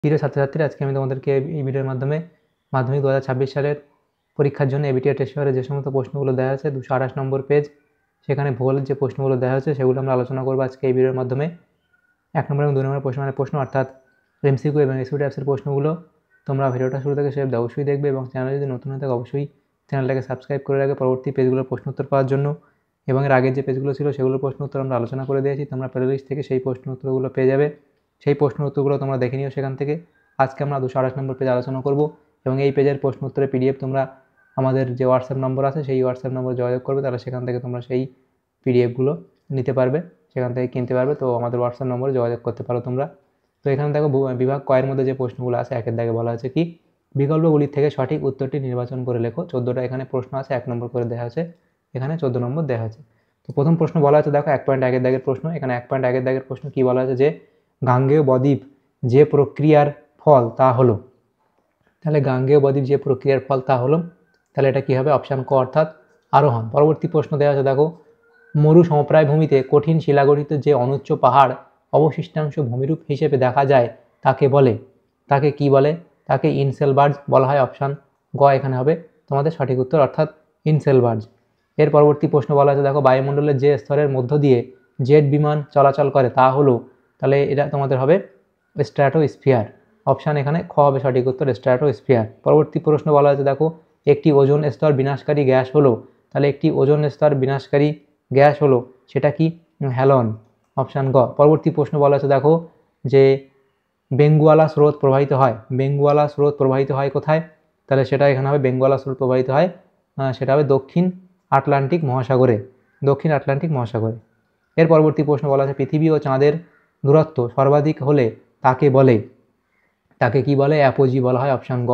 প্রিয় ছাত্রছাত্রীরা, আজকে আমি তোমাদেরকে এই ভিডিওর মাধ্যমে মাধ্যমিক 2026 সালের পরীক্ষার জন্য এবিটিআর টেস্ট পেপারে যে সমস্ত প্রশ্নগুলো দেওয়া আছে 228 নম্বর পেজ, সেখানে ভূগোলের যে প্রশ্নগুলো দেওয়া হয়েছে সেগুলো আমরা আলোচনা করবো আজকে এই ভিডিওর মাধ্যমে। 1 নম্বর এবং 2 নম্বর প্রশ্ন অর্থাৎ এমসিকিউ এবং এসকিউ টাইপসের প্রশ্নগুলো তোমরা ভিডিওটা শুরু থেকে শেষ অবশ্যই দেখবে এবং চ্যানেলে যদি নতুন হয়ে থাকে অবশ্যই চ্যানেলটাকে সাবস্ক্রাইব করে রাখবে পরবর্তী পেজগুলোর প্রশ্ন উত্তর পাওয়ার জন্য। এবং এর আগের যে পেজগুলো ছিল সেগুলোর প্রশ্ন উত্তর আমরা আলোচনা করে দিয়েছি, তোমরা প্লেলিস্ট থেকে সেই প্রশ্ন উত্তরগুলো পেয়ে যাবে। সেই প্রশ্ন উত্তরগুলো তোমরা দেখে নিও সেখান থেকে। আজকে আমরা 228 নম্বর পেজ আলোচনা করব এবং এই পেজের প্রশ্ন উত্তরের পিডিএফ তোমরা আমাদের যে হোয়াটসঅ্যাপ নম্বর আছে সেই হোয়াটসঅ্যাপ নম্বরে যোগাযোগ করবে, তাহলে সেখান থেকে তোমরা সেই পিডিএফগুলো নিতে পারবে, সেখান থেকে কিনতে পারবে। তো আমাদের হোয়াটসঅ্যাপ নম্বরে যোগাযোগ করতে পারো তোমরা। তো এখানে দেখো বিভাগ কয়ের মধ্যে যে প্রশ্নগুলো আছে একের দাগে বলা আছে কি বিকল্পগুলির থেকে সঠিক উত্তরটি নির্বাচন করে লেখো। 14টা এখানে প্রশ্ন আছে, 1 নম্বর করে দেওয়া আছে, এখানে 14 নম্বর দেওয়া আছে। তো প্রথম প্রশ্ন বলা আছে দেখো 1.1 দাগের প্রশ্ন। এখানে 1.1 দাগের প্রশ্ন কি বলা আছে যে গাঙ্গেয় বদ্বীপ যে প্রক্রিয়ার ফল তা হলো। তাহলে গাঙ্গেয় বদ্বীপ যে প্রক্রিয়ার ফল তা হলো, তাহলে এটা কি হবে? অপশান ক অর্থাৎ আরোহণ। পরবর্তী প্রশ্ন দেওয়া আছে দেখো মরু সমপ্রায় ভূমিতে কঠিন শিলাগঠিত যে অনুচ্চ পাহাড় অবশিষ্টাংশ ভূমিরূপ হিসেবে দেখা যায় তাকে বলে, তাকে কি বলে? তাকে ইনসেলবার্জ বলা হয়। অপশান গ এখানে হবে তোমাদের সঠিক উত্তর, অর্থাৎ ইনসেলবার্জ। এর পরবর্তী প্রশ্ন বলা আছে দেখো বায়ুমণ্ডলের যে স্তরের মধ্য দিয়ে জেট বিমান চলাচল করে তা হলো, তাহলে এটা তোমাদের হবে স্ট্র্যাটোস্ফিয়ার। অপশান এখানে খ হবে সঠিক উত্তর, স্ট্র্যাটোস্ফিয়ার। পরবর্তী প্রশ্ন বলা আছে দেখো একটি ওজোন স্তর বিনাশকারী গ্যাস হলো, তাহলে একটি ওজোন স্তর বিনাশকারী গ্যাস হলো সেটা কি? হ্যালন। অপশান গ। পরবর্তী প্রশ্ন বলা আছে দেখো যে বেঙ্গুয়ালা স্রোত প্রবাহিত হয়, বেঙ্গুয়ালা স্রোত প্রবাহিত হয় কোথায়? তাহলে সেটা এখানে হবে বেঙ্গুয়ালা স্রোত প্রবাহিত হয় সেটা হবে দক্ষিণ আটলান্টিক মহাসাগরে, দক্ষিণ আটলান্টিক মহাসাগরে। এর পরবর্তী প্রশ্ন বলা আছে পৃথিবী ও চাঁদের দূরত্ব সর্বাধিক হলে তাকে বলে, তাকে কি বলে? অ্যাপোজি বলা হয়। অপশান গ।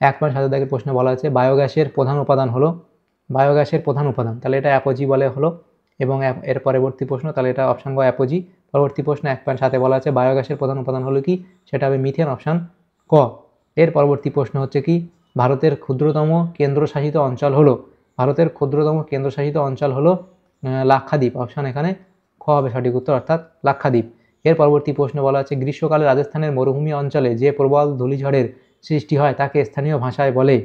1.7 দাগের প্রশ্ন বলা আছে বায়োগ্যাসের প্রধান উপাদান হলো, বায়োগ্যাসের প্রধান উপাদান, তাহলে এটা অ্যাপোজি বলে হলো। এবং এর পরবর্তী প্রশ্ন, তাহলে এটা অপশান গ অ্যাপোজি। পরবর্তী প্রশ্ন 1.7 বলা আছে বায়োগ্যাসের প্রধান উপাদান হলো কি? সেটা হবে মিথেন। অপশান ক। এর পরবর্তী প্রশ্ন হচ্ছে কি ভারতের ক্ষুদ্রতম কেন্দ্রশাসিত অঞ্চল হলো, ভারতের ক্ষুদ্রতম কেন্দ্রশাসিত অঞ্চল হলো লাক্ষাদ্বীপ। অপশান এখানে খ হবে সঠিক উত্তর, অর্থাৎ লাক্ষাদ্বীপ। এর পরবর্তী প্রশ্ন বলা আছে গ্রীষ্মকালে রাজস্থানের মরুভূমি অঞ্চলে যে প্রবল ধূলিঝড়ের সৃষ্টি হয় তাকে স্থানীয় ভাষায় বলে,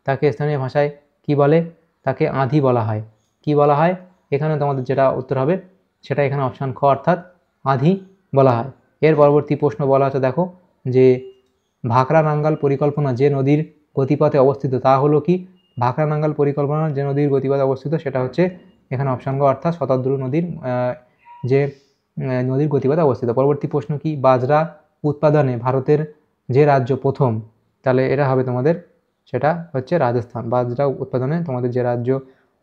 তাকে স্থানীয় ভাষায় কি বলে? তাকে আঁধি বলা হয়। কি বলা হয়? এখানে তোমাদের যেটা উত্তর হবে সেটা এখানে অপশান খ, অর্থাৎ আঁধি বলা হয়। এর পরবর্তী প্রশ্ন বলা আছে দেখো যে ভাকরা নাঙ্গাল পরিকল্পনা যে নদীর গতিপথে অবস্থিত তা হলো কি? ভাকরা নাঙ্গাল পরিকল্পনা যে নদীর গতিপথে অবস্থিত সেটা হচ্ছে এখানে অপশান গ, অর্থাৎ শতদ্রু নদীর যে নদীর গতিপথে অবস্থিত। পরবর্তী প্রশ্ন কি বাজরা উৎপাদনে ভারতের যে রাজ্য প্রথম, তাহলে এটা হবে তোমাদের সেটা হচ্ছে রাজস্থান। বাজরা উৎপাদনে তোমাদের যে রাজ্য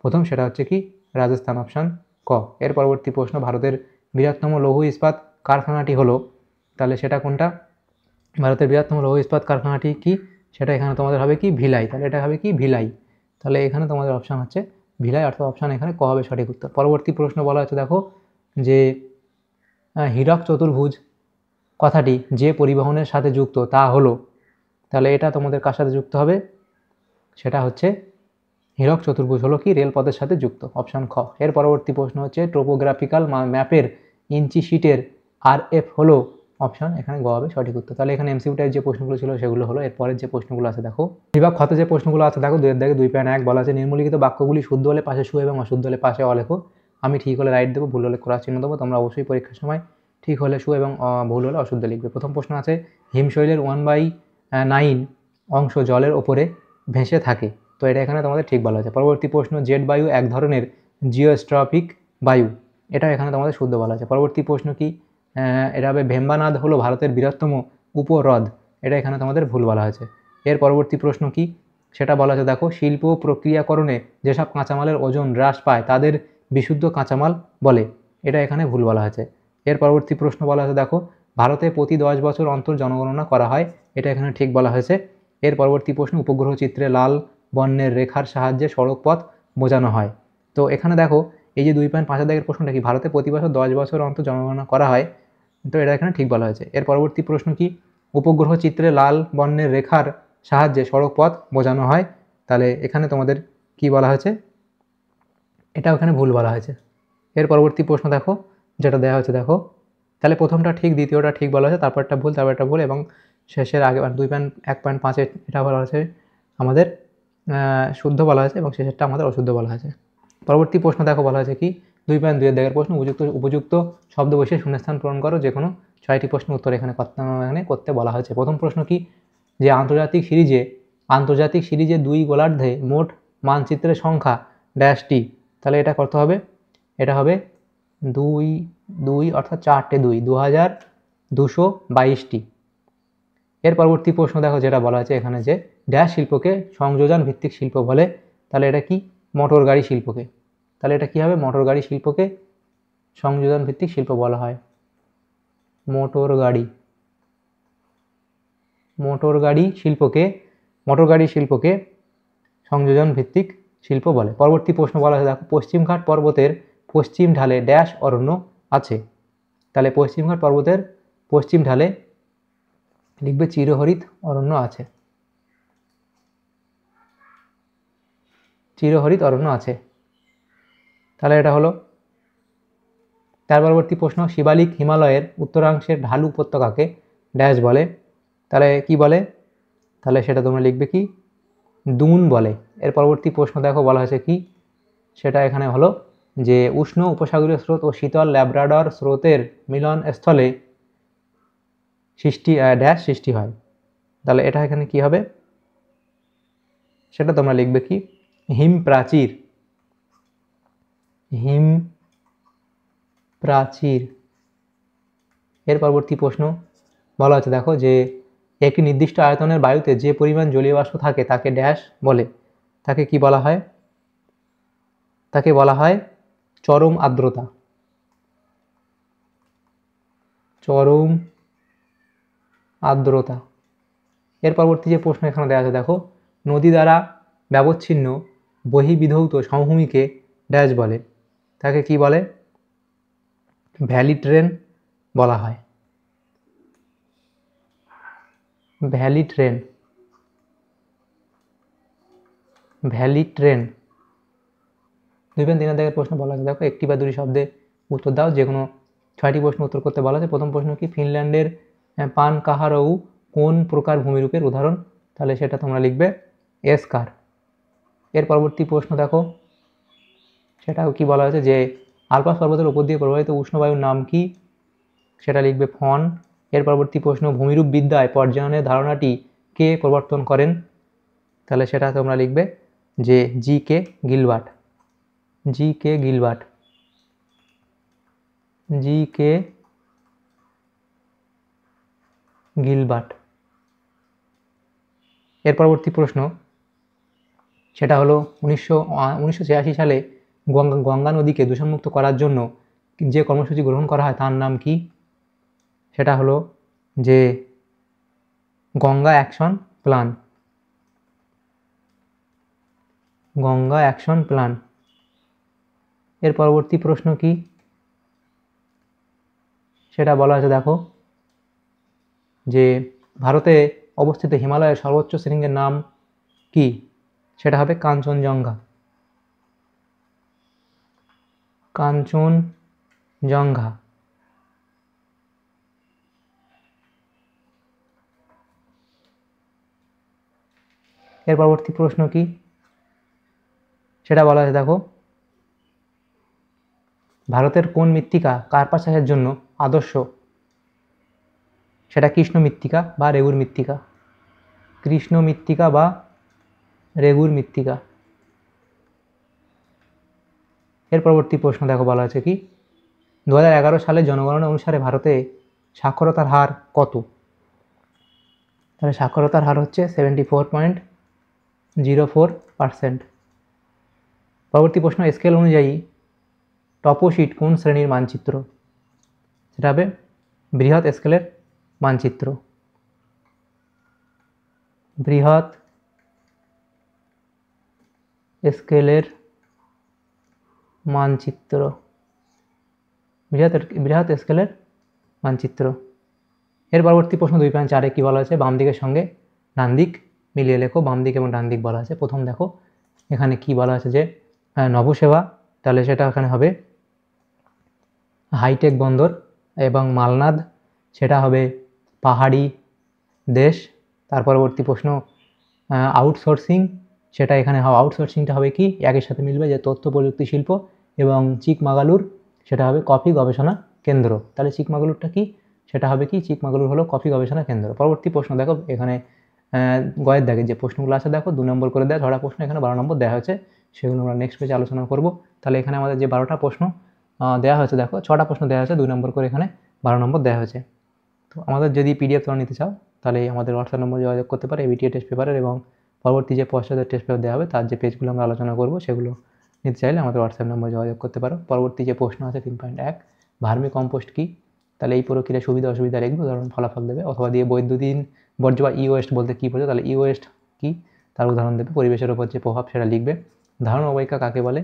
প্রথম সেটা হচ্ছে কি? রাজস্থান। অপশান ক। এর পরবর্তী প্রশ্ন ভারতের বৃহত্তম লৌহ ইস্পাত কারখানাটি হলো, তাহলে সেটা কোনটা? ভারতের বৃহত্তম লৌহ ইস্পাত কারখানাটি কি? সেটা এখানে তোমাদের হবে কি? ভিলাই। তাহলে এটা হবে কি? ভিলাই। তাহলে এখানে তোমাদের অপশান হচ্ছে ভিলাই, অর্থাৎ অপশান এখানে ক হবে সঠিক উত্তর। পরবর্তী প্রশ্ন বলা হচ্ছে দেখো যে হীরক চতুর্ভুজ কথাটি যে পরিবহনের সাথে যুক্ত তা হলো, তাহলে এটা তোমাদের কার সাথে যুক্ত হবে? সেটা হচ্ছে হীরক চতুর্ভুজ হলো কি? রেলপথের সাথে যুক্ত। অপশান খ। এর পরবর্তী প্রশ্ন হচ্ছে টোপোগ্রাফিক্যাল ম্যাপের ইঞ্চি শিটের RF হলো, অপশান এখানে গ হবে সঠিক উত্তর। তাহলে এখানে এমসিকিউ টাইপ যে প্রশ্নগুলো ছিল সেগুলো হলো। এরপরের যে প্রশ্নগুলো আছে দেখো বিভাগ খতে যে প্রশ্নগুলো আছে দেখো 2.1 বলা আছে নিম্নলিখিত বাক্যগুলি শুদ্ধ হলে পাশে সু এবং অশুদ্ধ হলে পাশে অ লেখো। আমি ঠিক হলে রাইট দেবো, ভুল হলে ক্রস চিহ্ন দেবো। তোমরা অবশ্যই পরীক্ষার সময় ঠিক হলে সু এবং ভুল হলে অশুদ্ধ লিখবে। প্রথম প্রশ্ন আছে হিমশৈলের 1/9 অংশ জলের ওপরে ভেসে থাকে, তো এটা এখানে তোমাদের ঠিক বলা হয়েছে। পরবর্তী প্রশ্ন জেট বায়ু এক ধরনের জিওস্ট্রপিক বায়ু, এটা এখানে তোমাদের শুদ্ধ বলা আছে। পরবর্তী প্রশ্ন কি? এটা হবে ভেম্বানাদ হলো ভারতের বৃহত্তম উপহ্রদ, এটা এখানে তোমাদের ভুল বলা হয়েছে। এর পরবর্তী প্রশ্ন কি? সেটা বলা আছে দেখো শিল্প প্রক্রিয়াকরণে যেসব কাঁচামালের ওজন হ্রাস পায় তাদের বিশুদ্ধ কাঁচামাল বলে, এটা এখানে ভুল বলা হয়েছে। এর পরবর্তী প্রশ্ন বলা আছে দেখো ভারতে প্রতি 10 বছর অন্তর জনগণনা করা হয়, এটা এখানে ঠিক বলা হয়েছে। এর পরবর্তী প্রশ্ন উপগ্রহ চিত্রে লাল বর্ণের রেখার সাহায্যে সড়ক পথ বোঝানো হয়, তো এখানে দেখো এই যে 2.5 দাগের প্রশ্নটা কি ভারতে প্রতি বছর 10 বছর অন্তর জনগণনা করা হয়, তো এটা এখানে ঠিক বলা হয়েছে। এর পরবর্তী প্রশ্ন কি? উপগ্রহ চিত্রে লাল বর্ণের রেখার সাহায্যে সড়ক পথ বোঝানো হয়, তাহলে এখানে তোমাদের কি বলা হয়েছে? এটা ওখানে ভুল বলা হয়েছে। এর পরবর্তী প্রশ্ন দেখো যেটা দেওয়া হচ্ছে দেখো, তাহলে প্রথমটা ঠিক দ্বিতীয়টা ঠিক বলা হয়েছে, তারপরটা ভুল এবং শেষের আগে 2.1.5 এটা বলা হয়েছে আমাদের শুদ্ধ বলা হয়েছে এবং শেষেরটা আমাদের অশুদ্ধ বলা হয়েছে। পরবর্তী প্রশ্ন দেখো বলা হয়েছে কি 2.2 এর দাগের প্রশ্ন উপযুক্ত শব্দ বসিয়ে শূন্যস্থান পূরণ করো, যে কোনো 6টি প্রশ্ন উত্তর এখানে করতে বলা হয়েছে। প্রথম প্রশ্ন কি, যে আন্তর্জাতিক সিরিজে 2 গোলার্ধে মোট মানচিত্রের সংখ্যা ড্যাশটি, তাহলে এটা কত হবে, এটা হবে 2 অর্থাৎ 4টে 2222টি। এর পরবর্তী প্রশ্ন দেখো যেটা বলা আছে এখানে, যে ড্যাশ শিল্পকে সংযোজন ভিত্তিক শিল্প বলে, তাহলে এটা কি, মোটর গাড়ি শিল্পকে, তাহলে এটা কি হবে, মোটর গাড়ি শিল্পকে সংযোজন ভিত্তিক শিল্প বলা হয়। মোটর গাড়ি শিল্পকে সংযোজন ভিত্তিক শিল্প বলে। পরবর্তী প্রশ্ন বলা হয়েছে দেখো, পশ্চিমঘাট পর্বতের পশ্চিম ঢালে ড্যাশ অরণ্য আছে, তাহলে পশ্চিমঘাট পর্বতের পশ্চিম ঢালে লিখবে চিরহরিত অরণ্য আছে, তাহলে এটা হলো। তার পরবর্তী প্রশ্ন, শিবালিক হিমালয়ের উত্তরাংশের ঢালু উপত্যকাকে ড্যাশ বলে, তাহলে কি বলে, তাহলে সেটা তোমরা লিখবে কি, দুন বলে। এর পরবর্তী প্রশ্ন দেখো বলা হয়েছে কি, সেটা এখানে হলো যে উষ্ণ উপসাগরীয় স্রোত ও শীতল ল্যাব্রাডর স্রোতের মিলন স্থলে ড্যাশ সৃষ্টি হয়, তাহলে এটা এখানে কি হবে, সেটা তোমরা লিখবে কি, হিম প্রাচীর। এর পরবর্তী প্রশ্ন বলা হচ্ছে দেখো, যে একটি নির্দিষ্ট আয়তনের বায়ুতে যে পরিমাণ জলীয় বাষ্প থাকে তাকে ড্যাশ বলে, তাকে কি বলা হয়, তাকে বলা হয় চরম আর্দ্রতা। এর পরবর্তী যে প্রশ্ন এখানে দেওয়া আছে দেখো, নদী দ্বারা ব্যবচ্ছিন্ন বহিবিধৌত সমভূমিকে ড্যাশ বলে, তাকে কি বলে, ভ্যালি ট্রেন বলা হয়। ভ্যালি ট্রেন 2.3 দাগের প্রশ্ন বলা আছে দেখো, একটি বা দুটি শব্দে উত্তর দাও, যে কোনো 6টি প্রশ্ন উত্তর করতে বলা আছে। প্রথম প্রশ্ন কি, ফিনল্যান্ডের পানকাহারউ কোন প্রকার ভূমিরূপের উদাহরণ, তাহলে সেটা তোমরা লিখবে এসকার। এর পরবর্তী প্রশ্ন দেখো, সেটাও কি বলা হয়েছে, যে আলপাস পর্বতের উপর দিয়ে প্রবাহিত উষ্ণবায়ুর নাম কি, সেটা লিখবে ফন। এর পরবর্তী প্রশ্ন, ভূমিরূপ বিদ্যায় পর্যায়নের ধারণাটি কে প্রবর্তন করেন, তাহলে সেটা তোমরা লিখবে যে জি.কে. গিলবার্ট। এর পরবর্তী প্রশ্ন সেটা হলো 1986 সালে গঙ্গা নদীকে দূষণমুক্ত করার জন্য যে কর্মসূচি গ্রহণ করা হয় তার নাম কি, সেটা হলো যে গঙ্গা অ্যাকশন প্ল্যান। এর পরবর্তী প্রশ্ন কি, সেটা বলা আছে দেখো, যে ভারতে অবস্থিত হিমালয়ের সর্বোচ্চ শৃঙ্গের নাম কি, সেটা হবে কাঞ্চনজঙ্ঘা। এর পরবর্তী প্রশ্ন কি, সেটা বলা আছে দেখো, ভারতের কোন মৃত্তিকা কার্পাস চাষের জন্য আদর্শ, সেটা কৃষ্ণ মৃত্তিকা বা রেগুর মৃত্তিকা। এর পরবর্তী প্রশ্ন দেখো বলা আছে কি, 2011 সালে জনগণনা অনুসারে ভারতে সাক্ষরতার হার কত, তাহলে সাক্ষরতার হার হচ্ছে 74.04%। পরবর্তী প্রশ্ন, স্কেল অনুযায়ী টপোশিট কোন শ্রেণীর মানচিত্র, সেটা হবে বৃহৎ স্কেলের মানচিত্র। বৃহৎ স্কেলের মানচিত্র। এর পরবর্তী প্রশ্ন 2.4 কি বলা আছে, বাম দিকের সঙ্গে ডান দিক মিলিয়ে লেখো। বাম দিক এবং ডান দিক বলা আছে। প্রথম দেখো এখানে কি বলা আছে, যে নবসেবা, তাহলে সেটা এখানে হবে হাইটেক বন্দর, এবং মালনাদ সেটা হবে পাহাড়ি দেশ। তার পরবর্তী প্রশ্ন আউটসোর্সিং, সেটা এখানে আউটসোর্সিংটা হবে কি, একের সাথে মিলবে যে তথ্য প্রযুক্তি শিল্প, এবং চিকমাগালুর সেটা হবে কফি গবেষণা কেন্দ্র। তাহলে চিকমাগালুরটা কি, সেটা হবে কি, চিকমাগালুর হলো কফি গবেষণা কেন্দ্র। পরবর্তী প্রশ্ন দেখো এখানে গয়ের দাগে যে প্রশ্নগুলো আছে দেখো 2 নম্বর করে দেওয়া ধরা প্রশ্ন, এখানে 12 নম্বর দেওয়া হয়েছে, সেগুলো আমরা নেক্সট পেজে আলোচনা করব। তাহলে এখানে আমাদের যে 12টা প্রশ্ন দেওয়া হয়েছে, দেখো 6টা প্রশ্ন দেওয়া হয়েছে, 2 নম্বর করে এখানে 12 নম্বর দেওয়া হয়েছে। তো আমাদের যদি পিডিএফ তোমরা নিতে চাও তাহলে আমাদের হোয়াটসঅ্যাপ নম্বর যোগাযোগ করতে পারো এবিটিএ টেস্ট পেপারের, এবং পরবর্তী যে পশ্চাতের টেস্ট পেপার দেওয়া হবে তার যে পেজগুলো আমরা আলোচনা করব সেগুলো নিতে চাইলে আমাদের হোয়াটসঅ্যাপ নম্বর যোগাযোগ করতে পারো। পরবর্তী যে প্রশ্ন আছে 3.1 ভার্মি কম্পোস্ট কী, তাহলে এই প্রক্রিয়ার সুবিধা অসুবিধা লিখবে, উদাহরণ ফলাফল দেবে, অথবা দিয়ে বৈদ্যুতিন বর্জ্য বা ই ওয়েস্ট বলতে কী বোঝো, তাহলে ই ওয়েস্ট কী তার উদাহরণ দেবে, পরিবেশের ওপর যে প্রভাব সেটা লিখবে, ধারণ অবৈকা কাকে বলে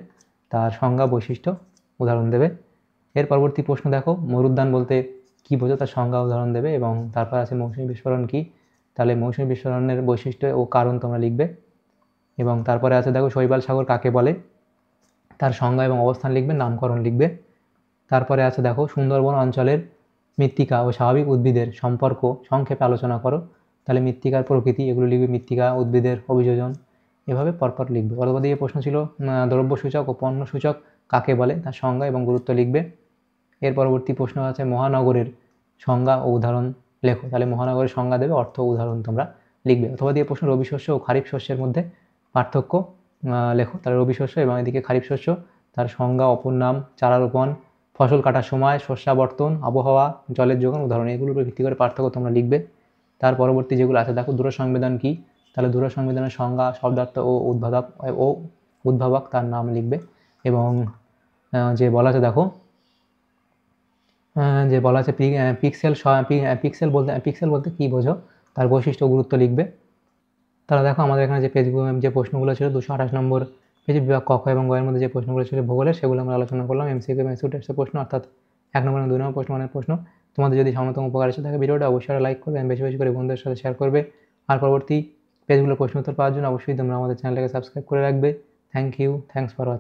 তার সংজ্ঞা বৈশিষ্ট্য উদাহরণ দেবে। এর পরবর্তী প্রশ্ন দেখো মরুদ্যান বলতে কী বোঝো তার সংজ্ঞা উদাহরণ দেবে, এবং তারপর আছে মৌসুমী বিস্ফোরণ কী, তাহলে মৌসুমী বিস্ফোরণের বৈশিষ্ট্য ও কারণ তোমরা লিখবে। এবং তারপরে আছে দেখো শৈবাল সাগর কাকে বলে তার সংজ্ঞা এবং অবস্থান লিখবে, নামকরণ লিখবে। তারপরে আছে দেখো সুন্দরবন অঞ্চলের মৃত্তিকা ও স্বাভাবিক উদ্ভিদের সম্পর্ক সংক্ষেপে আলোচনা করো, তাহলে মৃত্তিকার প্রকৃতি এগুলো লিখবে, মৃত্তিকা উদ্ভিদের অভিযোজন, এভাবে পরপর লিখবে। পরবর্তী যে প্রশ্ন ছিল দ্রব্য সূচক ও পণ্য সূচক কাকে বলে তার সংজ্ঞা এবং গুরুত্ব লিখবে। এর পরবর্তী প্রশ্ন আছে মহানগরের সংজ্ঞা ও উদাহরণ লেখো, তাহলে মহানগরের সংজ্ঞা দেবে, অর্থ উদাহরণ তোমরা লিখবে। অথবা দিয়ে প্রশ্ন রবি শস্য ও খারিফ শস্যের মধ্যে পার্থক্য লেখো, তাহলে রবি শস্য এবং এদিকে খারিফ শস্য তার সংজ্ঞা, অপর নাম, চারা রোপণ, ফসল কাটার সময়, শস্যাবর্তন, আবহাওয়া, জলের যোগান, উদাহরণ, এগুলোর উপর ভিত্তি করে পার্থক্য তোমরা লিখবে। তার পরবর্তী যেগুলো আছে দেখো দূর সংবেদন কী, তাহলে দূর সংবেদনের সংজ্ঞা, শব্দার্থ ও উদ্ভাবক তার নাম লিখবে। এবং যে বলা আছে দেখো যে বলা আছে পিক্সেল বলতে কী বোঝো তার বৈশিষ্ট্য গুরুত্ব লিখবে। তাহলে দেখো আমাদের এখানে যে প্রশ্নগুলো ছিল 228 নম্বর পেজে বিভাগ ক, খ এবং গ এর মধ্যে যে প্রশ্নগুলো ছিল ভূগোলের, সেগুলো আমরা আলোচনা করলাম। এমসিকিউ এবং এমসিকিউ টেস্টের প্রশ্ন, অর্থাৎ 1 নম্বর এবং 2 নম্বর প্রশ্ন মানের প্রশ্ন। তোমাদের যদি সামান্যতম উপকার এসে থাকে ভিডিওটা অবশ্যই লাইক করবে এবং বেশি বেশি করে বন্ধুদের সাথে শেয়ার করবে। আর পরবর্তী পেজগুলোর প্রশ্ন উত্তর পাওয়ার জন্য অবশ্যই তোমরা আমাদের চ্যানেলটাকে সাবস্ক্রাইব করে রাখবে। Thank you, thanks for watching.